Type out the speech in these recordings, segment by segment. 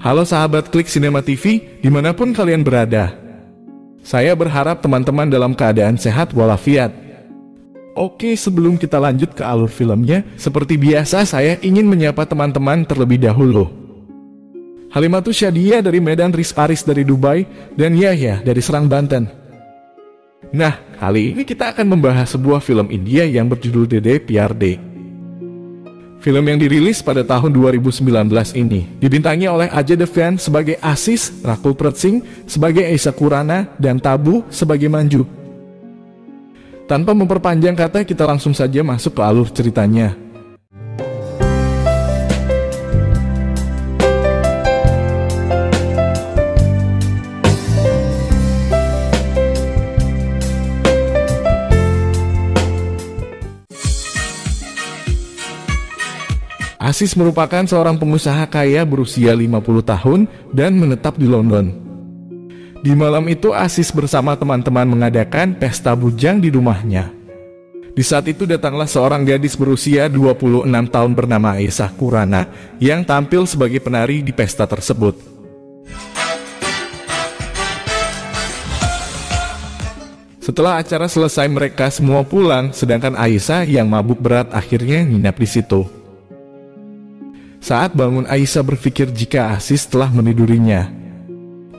Halo sahabat Klik Cinema TV, dimanapun kalian berada. Saya berharap teman-teman dalam keadaan sehat walafiat. Oke, sebelum kita lanjut ke alur filmnya, seperti biasa saya ingin menyapa teman-teman terlebih dahulu. Halimatus Syadia dari Medan, Riz Aris dari Dubai, dan Yahya dari Serang, Banten. Nah, kali ini kita akan membahas sebuah film India yang berjudul Dede Pyar De. Film yang dirilis pada tahun 2019 ini dibintangi oleh Ajay Devgan sebagai Asis, Rakul Preet Singh sebagai Ayesha Khurrana, dan Tabu sebagai Manju. Tanpa memperpanjang kata, kita langsung saja masuk ke alur ceritanya. Asis merupakan seorang pengusaha kaya berusia 50 tahun dan menetap di London. Di malam itu Asis bersama teman-teman mengadakan pesta bujang di rumahnya. Di saat itu datanglah seorang gadis berusia 26 tahun bernama Ayesha Khurrana yang tampil sebagai penari di pesta tersebut. Setelah acara selesai mereka semua pulang, sedangkan Ayesha yang mabuk berat akhirnya nginap di situ. Saat bangun, Ayesha berpikir jika Asis telah menidurinya.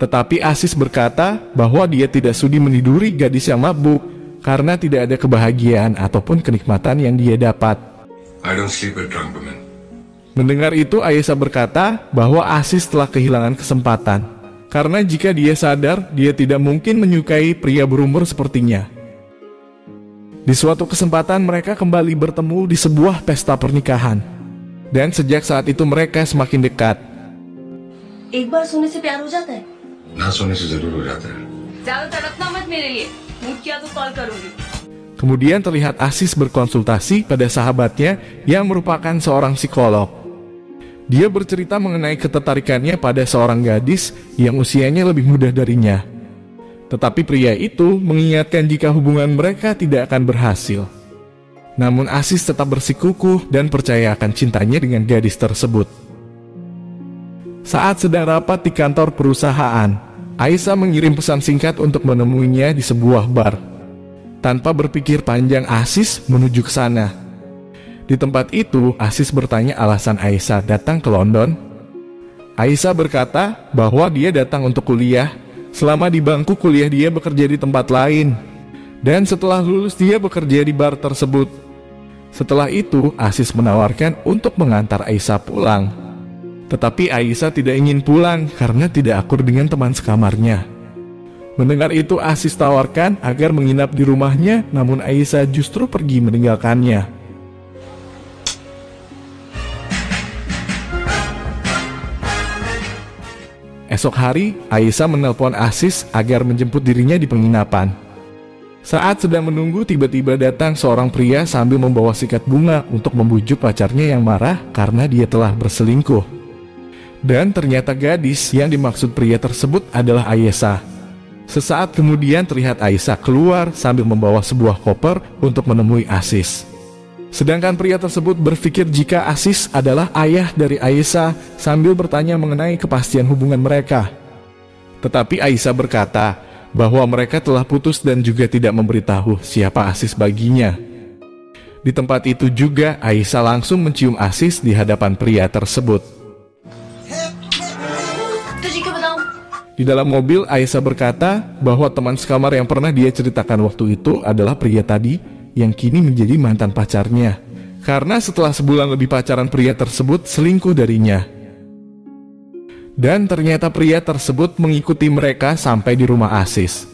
Tetapi Asis berkata bahwa dia tidak sudi meniduri gadis yang mabuk karena tidak ada kebahagiaan ataupun kenikmatan yang dia dapat. I don't sleep with drunk women. Mendengar itu, Ayesha berkata bahwa Asis telah kehilangan kesempatan. Karena jika dia sadar, dia tidak mungkin menyukai pria berumur sepertinya. Di suatu kesempatan mereka kembali bertemu di sebuah pesta pernikahan. Dan sejak saat itu mereka semakin dekat. एक बार सोने से प्यार हो जाता है? ना सोने से जरूर हो जाता है. ज़्यादा तड़पना मत मेरे लिए. मूड किया तो कॉल करूंगी. Kemudian terlihat Asis berkonsultasi pada sahabatnya yang merupakan seorang psikolog. Dia bercerita mengenai ketertarikannya pada seorang gadis yang usianya lebih muda darinya. Tetapi pria itu mengingatkan jika hubungan mereka tidak akan berhasil. Namun Asis tetap bersikukuh dan percaya akan cintanya dengan gadis tersebut. Saat sedang rapat di kantor perusahaan, Ayesha mengirim pesan singkat untuk menemuinya di sebuah bar. Tanpa berpikir panjang, Asis menuju ke sana. Di tempat itu, Asis bertanya alasan Ayesha datang ke London. Ayesha berkata bahwa dia datang untuk kuliah. Selama di bangku kuliah dia bekerja di tempat lain. Dan setelah lulus dia bekerja di bar tersebut. Setelah itu, Asis menawarkan untuk mengantar Ayesha pulang. Tetapi Ayesha tidak ingin pulang karena tidak akur dengan teman sekamarnya. Mendengar itu, Asis tawarkan agar menginap di rumahnya, namun Ayesha justru pergi meninggalkannya. Esok hari, Ayesha menelpon Asis agar menjemput dirinya di penginapan. Saat sedang menunggu, tiba-tiba datang seorang pria sambil membawa sikat bunga untuk membujuk pacarnya yang marah karena dia telah berselingkuh. Dan ternyata gadis yang dimaksud pria tersebut adalah Ayesha. Sesaat kemudian terlihat Ayesha keluar sambil membawa sebuah koper untuk menemui Asis. Sedangkan pria tersebut berpikir jika Asis adalah ayah dari Ayesha sambil bertanya mengenai kepastian hubungan mereka. Tetapi Ayesha berkata bahwa mereka telah putus dan juga tidak memberitahu siapa Asis baginya. Di tempat itu juga Ayesha langsung mencium Asis di hadapan pria tersebut. Di dalam mobil, Ayesha berkata bahwa teman sekamar yang pernah dia ceritakan waktu itu adalah pria tadi yang kini menjadi mantan pacarnya. Karena setelah sebulan lebih pacaran, pria tersebut selingkuh darinya. Dan ternyata pria tersebut mengikuti mereka sampai di rumah Asis.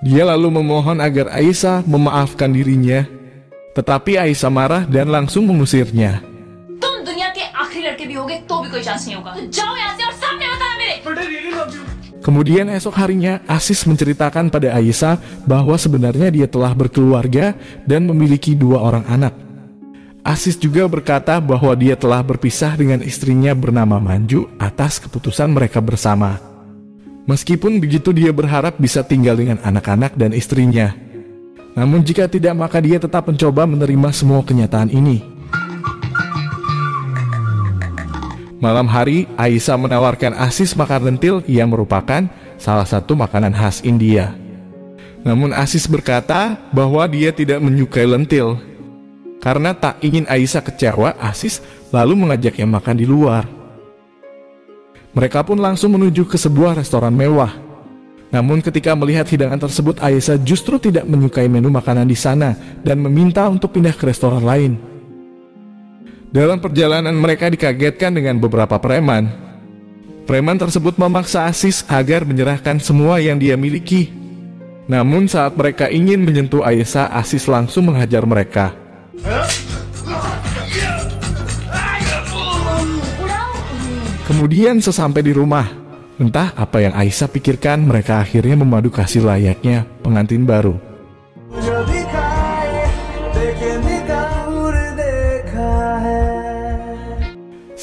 Dia lalu memohon agar Ayesha memaafkan dirinya. Tetapi Ayesha marah dan langsung mengusirnya. Kemudian esok harinya Asis menceritakan pada Ayesha bahwa sebenarnya dia telah berkeluarga dan memiliki 2 orang anak. Asis juga berkata bahwa dia telah berpisah dengan istrinya bernama Manju atas keputusan mereka bersama. Meskipun begitu, dia berharap bisa tinggal dengan anak-anak dan istrinya. Namun jika tidak, maka dia tetap mencoba menerima semua kenyataan ini. Malam hari, Aisyah menawarkan Aziz makan lentil yang merupakan salah satu makanan khas India. Namun Aziz berkata bahwa dia tidak menyukai lentil. Karena tak ingin Aisyah kecewa, Aziz lalu mengajaknya makan di luar. Mereka pun langsung menuju ke sebuah restoran mewah. Namun ketika melihat hidangan tersebut, Aisyah justru tidak menyukai menu makanan di sana dan meminta untuk pindah ke restoran lain. Dalam perjalanan mereka dikagetkan dengan beberapa preman. Preman tersebut memaksa Aziz agar menyerahkan semua yang dia miliki. Namun saat mereka ingin menyentuh Aisyah, Aziz langsung menghajar mereka. Kemudian sesampai di rumah, entah apa yang Aisyah pikirkan, mereka akhirnya memadu kasih layaknya pengantin baru.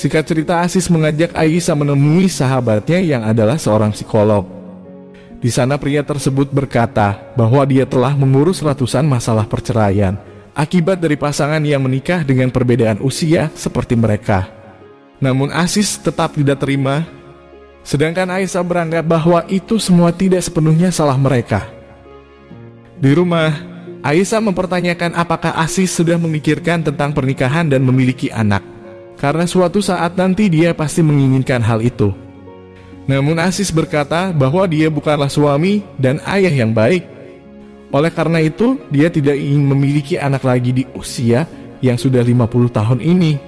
Singkat cerita, Aziz mengajak Aisyah menemui sahabatnya yang adalah seorang psikolog. Di sana pria tersebut berkata bahwa dia telah mengurus ratusan masalah perceraian akibat dari pasangan yang menikah dengan perbedaan usia seperti mereka. Namun Aziz tetap tidak terima, sedangkan Aisyah beranggap bahwa itu semua tidak sepenuhnya salah mereka. Di rumah, Aisyah mempertanyakan apakah Aziz sudah memikirkan tentang pernikahan dan memiliki anak, karena suatu saat nanti dia pasti menginginkan hal itu. Namun Aziz berkata bahwa dia bukanlah suami dan ayah yang baik. Oleh karena itu, dia tidak ingin memiliki anak lagi di usia yang sudah 50 tahun ini.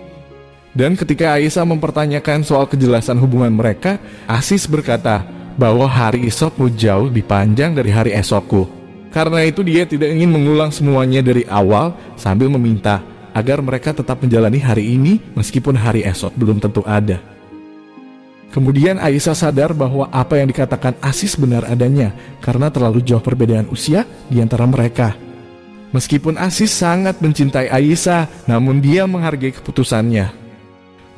Dan ketika Aisyah mempertanyakan soal kejelasan hubungan mereka, Aziz berkata bahwa hari esokmu jauh lebih panjang dari hari esokku. Karena itu dia tidak ingin mengulang semuanya dari awal, sambil meminta agar mereka tetap menjalani hari ini meskipun hari esok belum tentu ada. Kemudian Aisyah sadar bahwa apa yang dikatakan Aziz benar adanya karena terlalu jauh perbedaan usia di antara mereka. Meskipun Aziz sangat mencintai Aisyah, namun dia menghargai keputusannya.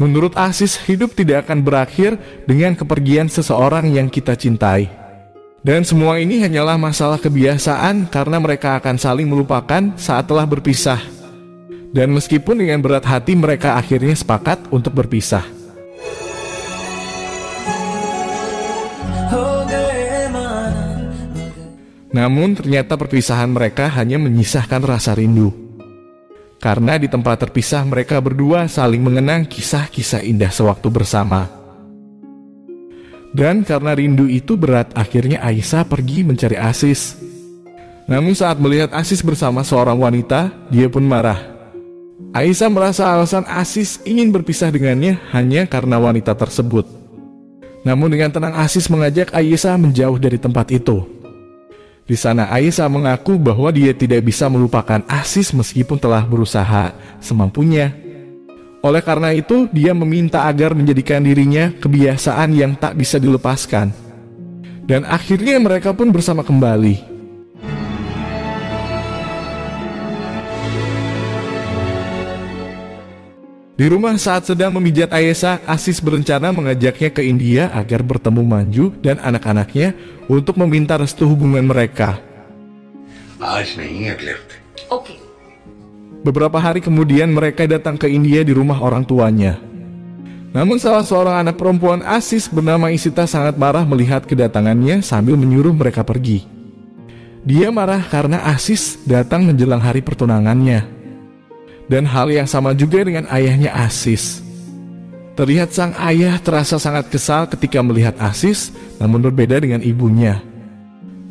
Menurut Aziz, hidup tidak akan berakhir dengan kepergian seseorang yang kita cintai. Dan semua ini hanyalah masalah kebiasaan karena mereka akan saling melupakan saat telah berpisah. Dan meskipun dengan berat hati mereka akhirnya sepakat untuk berpisah. Namun ternyata perpisahan mereka hanya menyisahkan rasa rindu. Karena di tempat terpisah mereka berdua saling mengenang kisah-kisah indah sewaktu bersama. Dan karena rindu itu berat, akhirnya Aisyah pergi mencari Aziz. Namun saat melihat Aziz bersama seorang wanita, dia pun marah. Aisyah merasa alasan Aziz ingin berpisah dengannya hanya karena wanita tersebut. Namun dengan tenang Aziz mengajak Aisyah menjauh dari tempat itu. Di sana Aisyah mengaku bahwa dia tidak bisa melupakan Aziz meskipun telah berusaha semampunya. Oleh karena itu, dia meminta agar menjadikan dirinya kebiasaan yang tak bisa dilepaskan. Dan akhirnya mereka pun bersama kembali. Di rumah saat sedang memijat Aisyah, Aziz berencana mengajaknya ke India agar bertemu Manju dan anak-anaknya untuk meminta restu hubungan mereka. आज नहीं अगले हफ्ते। Okay. Beberapa hari kemudian mereka datang ke India di rumah orang tuanya. Namun salah seorang anak perempuan Aziz bernama Isita sangat marah melihat kedatangannya sambil menyuruh mereka pergi. Dia marah karena Aziz datang menjelang hari pertunangannya. Dan hal yang sama juga dengan ayahnya Aziz. Terlihat sang ayah terasa sangat kesal ketika melihat Aziz, namun berbeda dengan ibunya.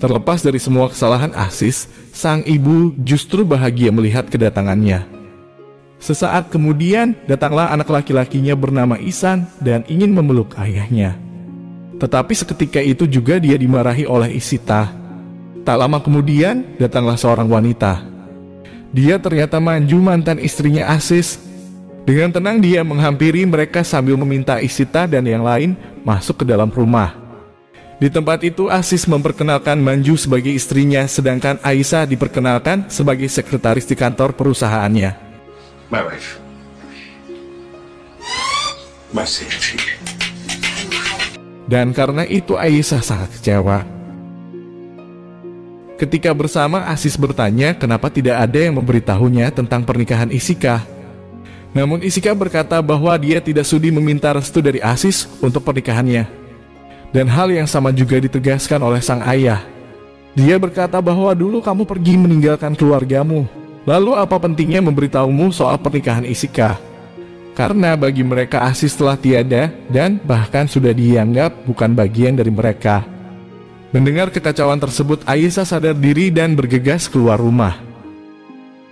Terlepas dari semua kesalahan Aziz, sang ibu justru bahagia melihat kedatangannya. Sesaat kemudian, datanglah anak laki-lakinya bernama Ihsan dan ingin memeluk ayahnya. Tetapi seketika itu juga dia dimarahi oleh Isita. Tak lama kemudian, datanglah seorang wanita. Dia ternyata Manju, mantan istrinya Aziz. Dengan tenang dia menghampiri mereka sambil meminta Isita dan yang lain masuk ke dalam rumah. Di tempat itu Aziz memperkenalkan Manju sebagai istrinya, sedangkan Aisyah diperkenalkan sebagai sekretaris di kantor perusahaannya. My wife. My safety. Dan karena itu Aisyah sangat kecewa. Ketika bersama, Aziz bertanya kenapa tidak ada yang memberitahunya tentang pernikahan Isika. Namun Isika berkata bahwa dia tidak sudi meminta restu dari Aziz untuk pernikahannya. Dan hal yang sama juga ditegaskan oleh sang ayah. Dia berkata bahwa dulu kamu pergi meninggalkan keluargamu. Lalu apa pentingnya memberitahumu soal pernikahan Isika? Karena bagi mereka Aziz telah tiada dan bahkan sudah dianggap bukan bagian dari mereka. Mendengar kekacauan tersebut, Aisyah sadar diri dan bergegas keluar rumah.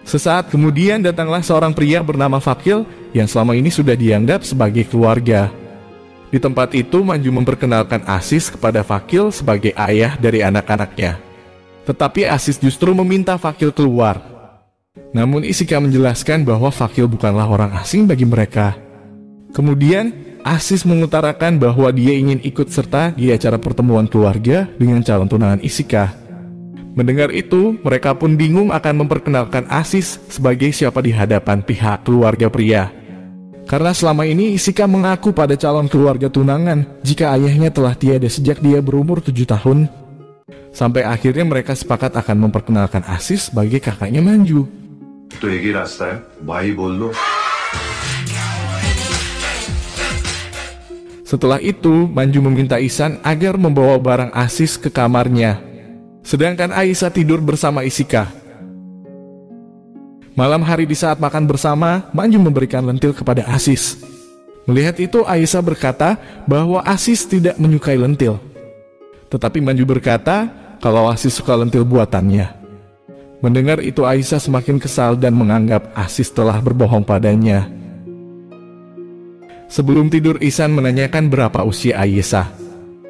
Sesaat kemudian datanglah seorang pria bernama Fakil yang selama ini sudah dianggap sebagai keluarga. Di tempat itu Manju memperkenalkan Aziz kepada Fakil sebagai ayah dari anak-anaknya. Tetapi Aziz justru meminta Fakil keluar. Namun Isika menjelaskan bahwa Fakil bukanlah orang asing bagi mereka. Kemudian Aziz mengutarakan bahwa dia ingin ikut serta di acara pertemuan keluarga dengan calon tunangan Isika. Mendengar itu, mereka pun bingung akan memperkenalkan Aziz sebagai siapa di hadapan pihak keluarga pria. Karena selama ini Isika mengaku pada calon keluarga tunangan jika ayahnya telah tiada sejak dia berumur 7 tahun. Sampai akhirnya mereka sepakat akan memperkenalkan Aziz sebagai kakaknya Manju. तो एक ही रास्ता है, भाई बोल दो. Setelah itu, Manju meminta Ihsan agar membawa barang Aziz ke kamarnya. Sedangkan Aisyah tidur bersama Isika. Malam hari di saat makan bersama, Manju memberikan lentil kepada Aziz. Melihat itu, Aisyah berkata bahwa Aziz tidak menyukai lentil. Tetapi Manju berkata kalau Aziz suka lentil buatannya. Mendengar itu, Aisyah semakin kesal dan menganggap Aziz telah berbohong padanya. Sebelum tidur, Ihsan menanyakan berapa usia Aisyah.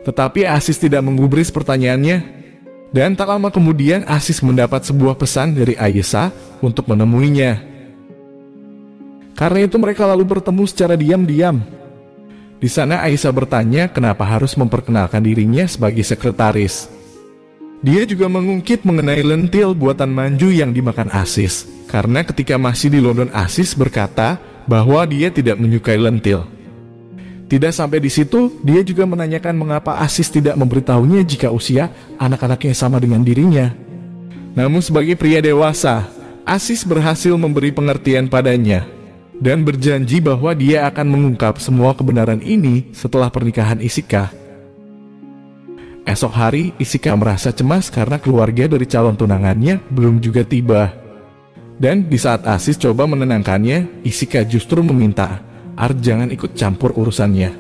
Tetapi Aziz tidak menggubris pertanyaannya. Dan tak lama kemudian Aziz mendapat sebuah pesan dari Aisyah untuk menemuinya. Karena itu mereka lalu bertemu secara diam-diam. Di sana Aisyah bertanya kenapa harus memperkenalkan dirinya sebagai sekretaris. Dia juga mengungkit mengenai lentil buatan Manju yang dimakan Aziz. Karena ketika masih di London, Aziz berkata bahwa dia tidak menyukai lentil. Tidak sampai di situ, dia juga menanyakan mengapa Aziz tidak memberitahunya jika usia anak-anaknya sama dengan dirinya. Namun sebagai pria dewasa, Aziz berhasil memberi pengertian padanya dan berjanji bahwa dia akan mengungkap semua kebenaran ini setelah pernikahan Isika. Esok hari, Isika merasa cemas karena keluarga dari calon tunangannya belum juga tiba. Dan di saat Aziz coba menenangkannya, Isika justru meminta jangan ikut campur urusannya.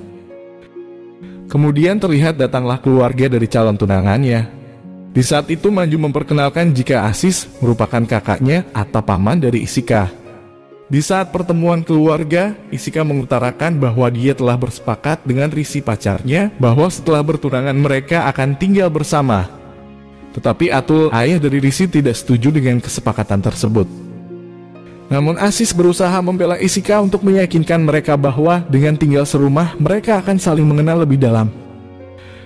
Kemudian terlihat datanglah keluarga dari calon tunangannya. Di saat itu Manju memperkenalkan jika Aziz merupakan kakaknya atau paman dari Isika. Di saat pertemuan keluarga, Isika mengutarakan bahwa dia telah bersepakat dengan Risi pacarnya bahwa setelah bertunangan mereka akan tinggal bersama. Tetapi Atul, ayah dari Risi, tidak setuju dengan kesepakatan tersebut. Namun Aziz berusaha membela Isika untuk meyakinkan mereka bahwa dengan tinggal serumah mereka akan saling mengenal lebih dalam.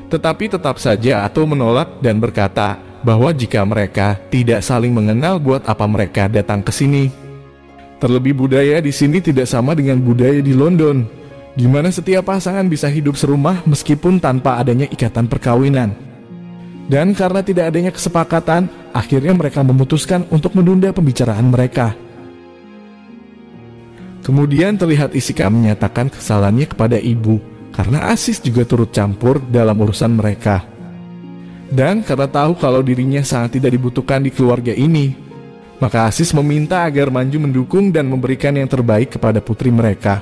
Tetapi tetap saja Atul menolak dan berkata bahwa jika mereka tidak saling mengenal, buat apa mereka datang ke sini. Terlebih budaya di sini tidak sama dengan budaya di London, di mana setiap pasangan bisa hidup serumah meskipun tanpa adanya ikatan perkawinan. Dan karena tidak adanya kesepakatan, akhirnya mereka memutuskan untuk menunda pembicaraan mereka. Kemudian terlihat Isika menyatakan kesalahannya kepada ibu karena Aziz juga turut campur dalam urusan mereka. Dan karena tahu kalau dirinya sangat tidak dibutuhkan di keluarga ini, maka Aziz meminta agar Manju mendukung dan memberikan yang terbaik kepada putri mereka.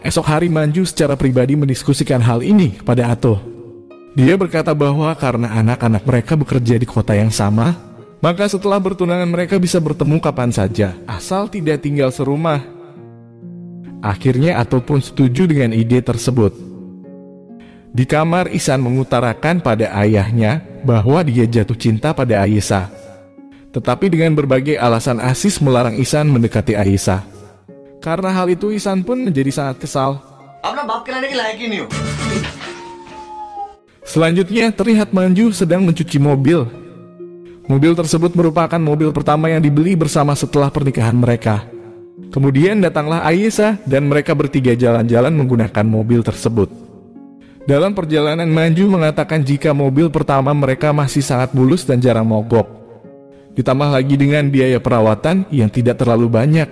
Esok hari Manju secara pribadi mendiskusikan hal ini kepada Atul. Dia berkata bahwa karena anak-anak mereka bekerja di kota yang sama, maka setelah bertunangan mereka bisa bertemu kapan saja, asal tidak tinggal serumah. Akhirnya Atul pun setuju dengan ide tersebut. Di kamar, Ihsan mengutarakan pada ayahnya bahwa dia jatuh cinta pada Aisyah. Tetapi dengan berbagai alasan Aziz melarang Ihsan mendekati Aisyah. Karena hal itu Ihsan pun menjadi sangat kesal. Selanjutnya terlihat Manju sedang mencuci mobil. Mobil tersebut merupakan mobil pertama yang dibeli bersama setelah pernikahan mereka. Kemudian datanglah Aisyah dan mereka bertiga jalan-jalan menggunakan mobil tersebut. Dalam perjalanan, Manju mengatakan jika mobil pertama mereka masih sangat mulus dan jarang mogok. Ditambah lagi dengan biaya perawatan yang tidak terlalu banyak,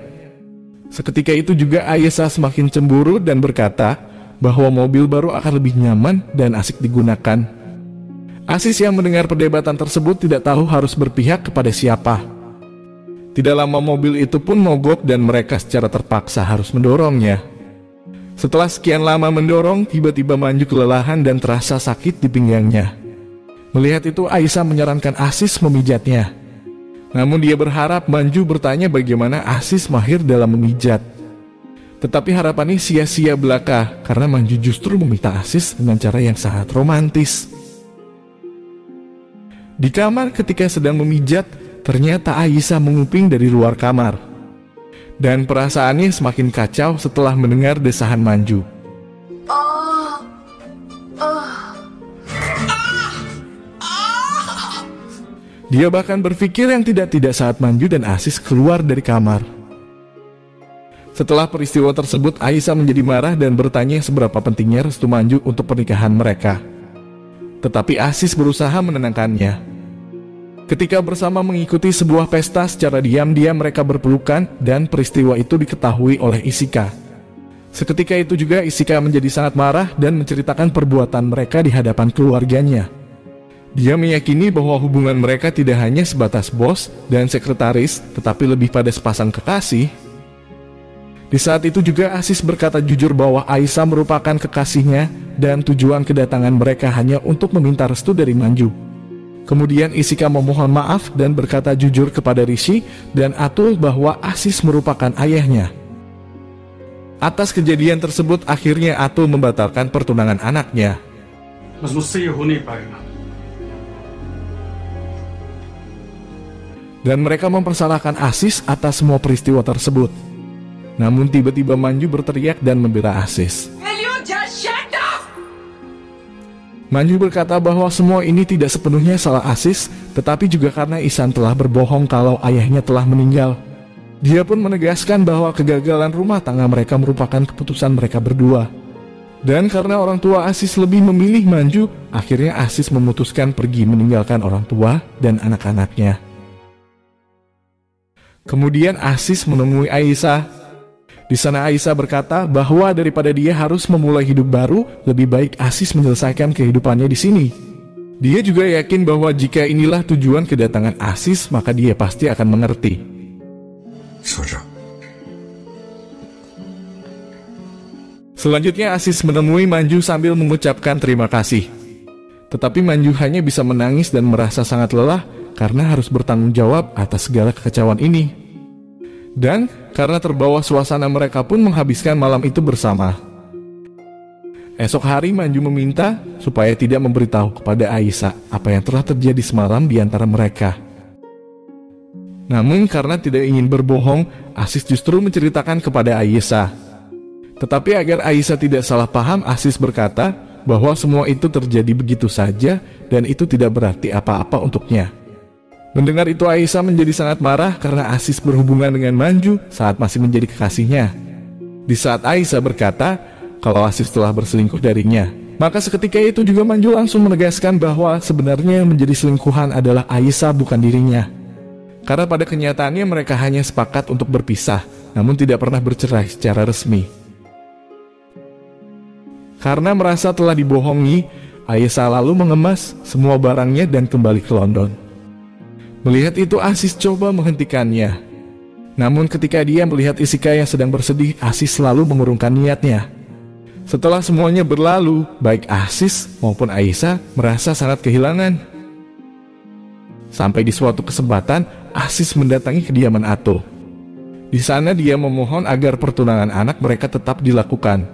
Seketika itu juga Aisyah semakin cemburu dan berkata bahwa mobil baru akan lebih nyaman dan asik digunakan. Aziz yang mendengar perdebatan tersebut tidak tahu harus berpihak kepada siapa. Tidak lama mobil itu pun mogok dan mereka secara terpaksa harus mendorongnya. Setelah sekian lama mendorong, tiba-tiba Manju kelelahan dan terasa sakit di pinggangnya. Melihat itu Aisyah menyarankan Aziz memijatnya. Namun dia berharap Manju bertanya bagaimana Aziz mahir dalam memijat. Tetapi harapannya sia-sia belaka karena Manju justru meminta Aziz dengan cara yang sangat romantis. Di kamar ketika sedang memijat, ternyata Aisyah menguping dari luar kamar. Dan perasaannya semakin kacau setelah mendengar desahan Manju. Dia bahkan berpikir yang tidak-tidak saat Manju dan Aziz keluar dari kamar. Setelah peristiwa tersebut, Aisyah menjadi marah dan bertanya seberapa pentingnya restu Manju untuk pernikahan mereka. Tetapi Aziz berusaha menenangkannya. Ketika bersama mengikuti sebuah pesta, secara diam-diam mereka berpelukan dan peristiwa itu diketahui oleh Isika. Seketika itu juga Isika menjadi sangat marah dan menceritakan perbuatan mereka di hadapan keluarganya. Dia meyakini bahwa hubungan mereka tidak hanya sebatas bos dan sekretaris, tetapi lebih pada sepasang kekasih. Di saat itu juga Aziz berkata jujur bahwa Aisyah merupakan kekasihnya dan tujuan kedatangan mereka hanya untuk meminta restu dari Manju. Kemudian Isika memohon maaf dan berkata jujur kepada Rishi dan Atul bahwa Aziz merupakan ayahnya. Atas kejadian tersebut akhirnya Atul membatalkan pertunangan anaknya. Dan mereka mempersalahkan Aziz atas semua peristiwa tersebut. Namun tiba-tiba Manju berteriak dan membela Aziz. Manju berkata bahwa semua ini tidak sepenuhnya salah Aziz, tetapi juga karena Ihsan telah berbohong kalau ayahnya telah meninggal. Dia pun menegaskan bahwa kegagalan rumah tangga mereka merupakan keputusan mereka berdua. Dan karena orang tua Aziz lebih memilih Manju, akhirnya Aziz memutuskan pergi meninggalkan orang tua dan anak-anaknya. Kemudian Aziz menemui Aisyah. Di sana Aisyah berkata bahwa daripada dia harus memulai hidup baru, lebih baik Aziz menyelesaikan kehidupannya di sini. Dia juga yakin bahwa jika inilah tujuan kedatangan Aziz, maka dia pasti akan mengerti. Selanjutnya Aziz menemui Manju sambil mengucapkan terima kasih. Tetapi Manju hanya bisa menangis dan merasa sangat lelah karena harus bertanggung jawab atas segala kekacauan ini. Dan karena terbawa suasana, mereka pun menghabiskan malam itu bersama. Esok hari Manju meminta supaya tidak memberitahu kepada Aisyah apa yang telah terjadi semalam di antara mereka. Namun karena tidak ingin berbohong, Aziz justru menceritakan kepada Aisyah. Tetapi agar Aisyah tidak salah paham, Aziz berkata bahwa semua itu terjadi begitu saja dan itu tidak berarti apa-apa untuknya. Mendengar itu Aisyah menjadi sangat marah karena Aziz berhubungan dengan Manju saat masih menjadi kekasihnya. Di saat Aisyah berkata kalau Aziz telah berselingkuh darinya, maka seketika itu juga Manju langsung menegaskan bahwa sebenarnya yang menjadi selingkuhan adalah Aisyah, bukan dirinya. Karena pada kenyataannya mereka hanya sepakat untuk berpisah, namun tidak pernah bercerai secara resmi. Karena merasa telah dibohongi, Aisyah lalu mengemas semua barangnya dan kembali ke London. Melihat itu Aziz coba menghentikannya. Namun ketika dia melihat Isika yang sedang bersedih, Aziz selalu mengurungkan niatnya. Setelah semuanya berlalu, baik Aziz maupun Aisyah merasa sangat kehilangan. Sampai di suatu kesempatan, Aziz mendatangi kediaman Atul. Di sana dia memohon agar pertunangan anak mereka tetap dilakukan.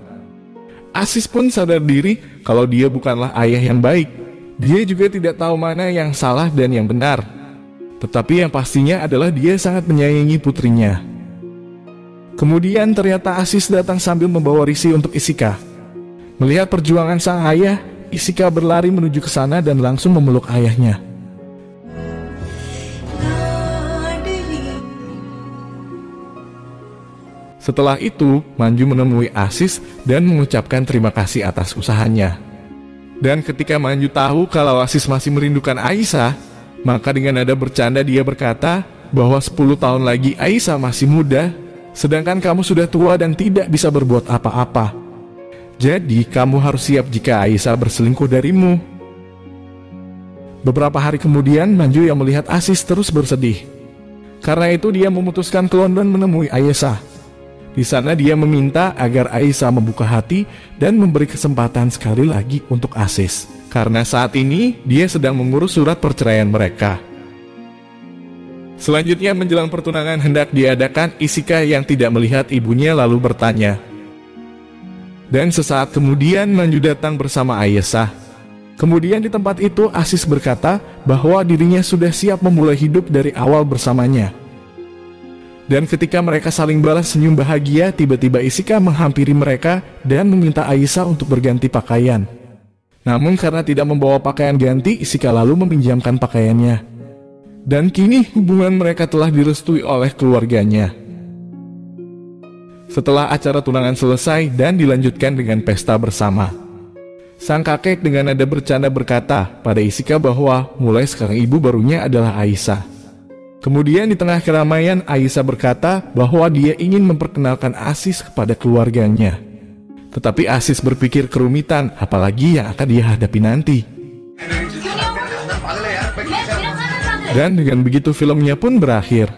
Aziz pun sadar diri kalau dia bukanlah ayah yang baik. Dia juga tidak tahu mana yang salah dan yang benar. Tetapi yang pastinya adalah dia sangat menyayangi putrinya. Kemudian ternyata Aziz datang sambil membawa Rishi untuk Isika. Melihat perjuangan sang ayah, Isika berlari menuju ke sana dan langsung memeluk ayahnya. Setelah itu, Manju menemui Aziz dan mengucapkan terima kasih atas usahanya. Dan ketika Manju tahu kalau Aziz masih merindukan Aisyah, maka dengan nada bercanda dia berkata bahwa 10 tahun lagi Aisyah masih muda Sedangkan kamu sudah tua dan tidak bisa berbuat apa-apa. Jadi kamu harus siap jika Aisyah berselingkuh darimu. Beberapa hari kemudian, Manju yang melihat Aziz terus bersedih. Karena itu dia memutuskan ke London menemui Aisyah. Di sana dia meminta agar Aisyah membuka hati dan memberi kesempatan sekali lagi untuk Aziz. Karena saat ini dia sedang mengurus surat perceraian mereka. Selanjutnya menjelang pertunangan hendak diadakan, Isika yang tidak melihat ibunya lalu bertanya. Dan sesaat kemudian Manju datang bersama Aisyah. Kemudian di tempat itu Aziz berkata bahwa dirinya sudah siap memulai hidup dari awal bersamanya. Dan ketika mereka saling balas senyum bahagia, tiba-tiba Isika menghampiri mereka dan meminta Aisyah untuk berganti pakaian. Namun karena tidak membawa pakaian ganti, Isika lalu meminjamkan pakaiannya. Dan kini hubungan mereka telah direstui oleh keluarganya. Setelah acara tunangan selesai dan dilanjutkan dengan pesta bersama, sang kakek dengan nada bercanda berkata pada Isika bahwa mulai sekarang ibu barunya adalah Aisyah. Kemudian di tengah keramaian, Aisyah berkata bahwa dia ingin memperkenalkan Aziz kepada keluarganya. Tetapi Aziz berpikir kerumitan, apalagi yang akan dia hadapi nanti. Dan dengan begitu filmnya pun berakhir.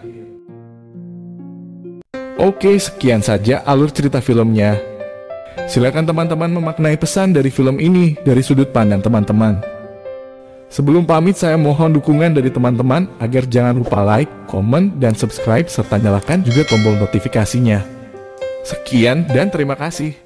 Oke, sekian saja alur cerita filmnya. Silakan teman-teman memaknai pesan dari film ini dari sudut pandang teman-teman. Sebelum pamit, saya mohon dukungan dari teman-teman agar jangan lupa like, komen, dan subscribe serta nyalakan juga tombol notifikasinya. Sekian dan terima kasih.